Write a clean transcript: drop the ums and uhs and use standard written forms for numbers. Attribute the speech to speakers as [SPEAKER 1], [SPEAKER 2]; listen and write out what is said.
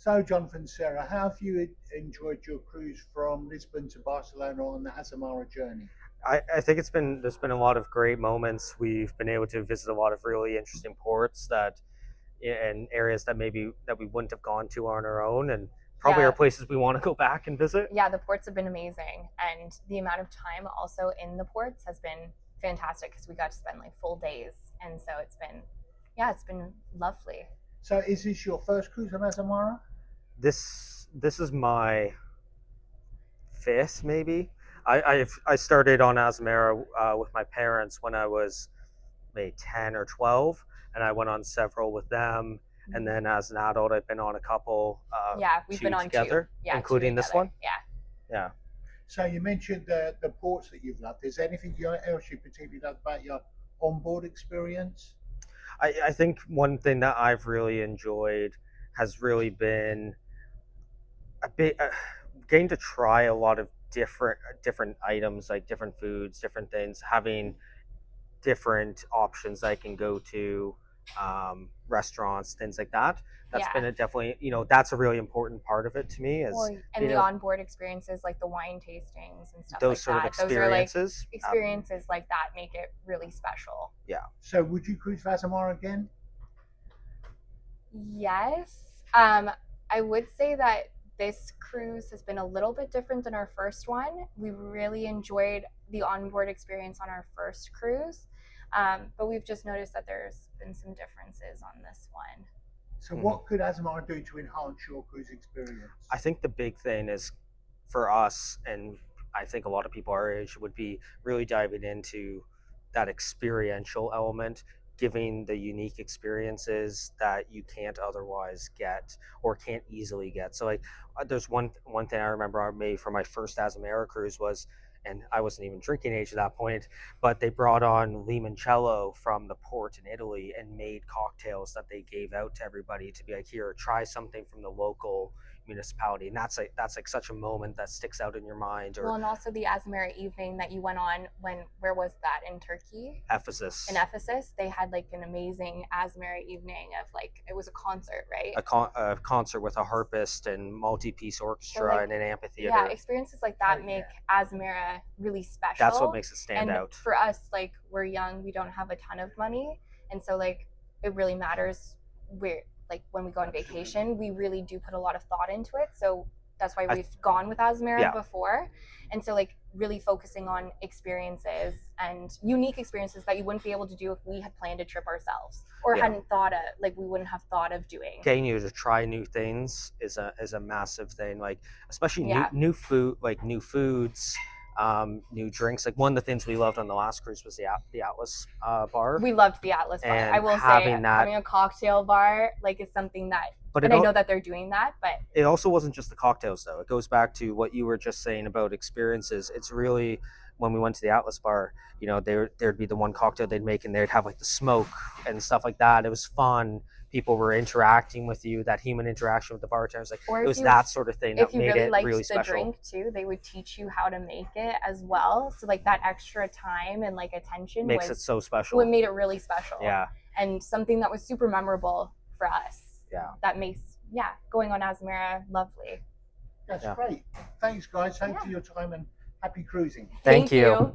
[SPEAKER 1] So, Jonathan, Sarah, how have you enjoyed your cruise from Lisbon to Barcelona on the Azamara journey?
[SPEAKER 2] I think there's been a lot of great moments. We've been able to visit a lot of really interesting ports that and areas that maybe that we wouldn't have gone to on our own, and probably are
[SPEAKER 3] Yeah,
[SPEAKER 2] places we want to go back and visit.
[SPEAKER 3] yeah, the ports have been amazing, and the amount of time also in the ports has been fantastic because we got to spend like full days, and so yeah, it's been lovely.
[SPEAKER 1] So, is this your first cruise on Azamara?
[SPEAKER 2] This is my fifth, maybe. I started on Azamara with my parents when I was maybe 10 or 12, and I went on several with them. And then as an adult, I've been on a couple,
[SPEAKER 3] Yeah, we've
[SPEAKER 2] two
[SPEAKER 3] been on two.
[SPEAKER 2] together,
[SPEAKER 3] Yeah, two
[SPEAKER 2] including this
[SPEAKER 3] together.
[SPEAKER 2] one.
[SPEAKER 3] Yeah.
[SPEAKER 2] Yeah.
[SPEAKER 1] So, you mentioned the ports that you've loved. Is there anything else you particularly loved about your onboard experience?
[SPEAKER 2] I think one thing that I've really enjoyed has really been a bit getting to try a lot of different items, like different foods, different things, having different options I can go to, restaurants, things like that. That's
[SPEAKER 3] Yeah.
[SPEAKER 2] been a definitely, that's a really important part of it to me, is
[SPEAKER 3] Well, and
[SPEAKER 2] being
[SPEAKER 3] the
[SPEAKER 2] able,
[SPEAKER 3] onboard experiences like the wine tastings and stuff
[SPEAKER 2] those
[SPEAKER 3] like
[SPEAKER 2] sort of
[SPEAKER 3] that. Those are like
[SPEAKER 2] experiences.
[SPEAKER 3] experiences like that make it really special.
[SPEAKER 2] Yeah.
[SPEAKER 1] So, would you cruise for Azamara again?
[SPEAKER 3] Yes. I would say that this cruise has been a little bit different than our first one. We really enjoyed the onboard experience on our first cruise, but we've just noticed that there's been some differences on this one.
[SPEAKER 1] So,
[SPEAKER 2] Mhm.
[SPEAKER 1] what could Azamara do to enhance your cruise
[SPEAKER 2] I
[SPEAKER 1] experience?
[SPEAKER 2] think the big thing is for us, and I think a lot of people our age, would be really diving into that experiential element, giving the unique experiences that you can't otherwise get or can't easily get. So like, there's one thing I remember I made for my first Azamara cruise was, and I wasn't even drinking age at that point, but they brought on limoncello from the port in Italy and made cocktails that they gave out to everybody to be like, here, try something from the local municipality, and that's like such a moment that sticks out in your mind.
[SPEAKER 3] Well,
[SPEAKER 2] Or
[SPEAKER 3] and also the Azamara evening that you went on where was that, in Turkey? In
[SPEAKER 2] Ephesus,
[SPEAKER 3] Ephesus, they had like an amazing Azamara evening of like it was a concert, right?
[SPEAKER 2] a concert with a harpist and multi-piece
[SPEAKER 3] So
[SPEAKER 2] orchestra
[SPEAKER 3] like
[SPEAKER 2] and an
[SPEAKER 3] yeah,
[SPEAKER 2] amphitheater.
[SPEAKER 3] experiences like
[SPEAKER 1] Oh,
[SPEAKER 3] that make
[SPEAKER 1] yeah.
[SPEAKER 3] Azamara really
[SPEAKER 2] That's what
[SPEAKER 3] special.
[SPEAKER 2] makes it stand
[SPEAKER 3] And
[SPEAKER 2] out.
[SPEAKER 3] for us, like we're young, we don't have a ton of money, and so like it really matters where like when we go on
[SPEAKER 1] Absolutely.
[SPEAKER 3] vacation, we really do put a lot of thought into it. So that's why
[SPEAKER 2] I
[SPEAKER 3] we've gone with Azamara
[SPEAKER 2] Yeah.
[SPEAKER 3] before. And so like really focusing on experiences and unique experiences that you wouldn't be able to do if we had planned a trip ourselves or
[SPEAKER 2] Yeah.
[SPEAKER 3] hadn't thought of like we wouldn't have thought of doing.
[SPEAKER 2] Getting you to try new things is a massive thing. Like, especially
[SPEAKER 3] Yeah.
[SPEAKER 2] new food, like new foods, new drinks. Like, one of the things we loved on the last cruise was the Atlas bar,
[SPEAKER 3] We loved the Atlas bar. I
[SPEAKER 2] and
[SPEAKER 3] will say
[SPEAKER 2] having that.
[SPEAKER 3] having a cocktail bar like is something that,
[SPEAKER 2] But
[SPEAKER 3] and I know that they're doing that, but
[SPEAKER 2] it also wasn't just the cocktails, though. It goes back to what you were just saying about experiences. It's really, when we went to the Atlas bar, there'd be the one cocktail they'd make, and they'd have like the smoke and stuff like that. It was fun. People were interacting with you, that human interaction with the bartenders. Like,
[SPEAKER 3] or
[SPEAKER 2] it was that sort of thing that
[SPEAKER 3] if you
[SPEAKER 2] made
[SPEAKER 3] really
[SPEAKER 2] it
[SPEAKER 3] liked
[SPEAKER 2] really
[SPEAKER 3] the
[SPEAKER 2] special.
[SPEAKER 3] drink too, they would teach you how to make it as well. So like that extra time and like attention
[SPEAKER 2] Makes
[SPEAKER 3] was
[SPEAKER 2] it so special.
[SPEAKER 3] what made it really special.
[SPEAKER 2] Yeah.
[SPEAKER 3] And something that was super memorable for us.
[SPEAKER 2] Yeah.
[SPEAKER 3] That makes going on Azamara lovely.
[SPEAKER 1] That's
[SPEAKER 2] Yeah.
[SPEAKER 1] great. Thanks, guys. Thanks
[SPEAKER 3] Yeah.
[SPEAKER 1] for your time and happy cruising.
[SPEAKER 2] Thank you.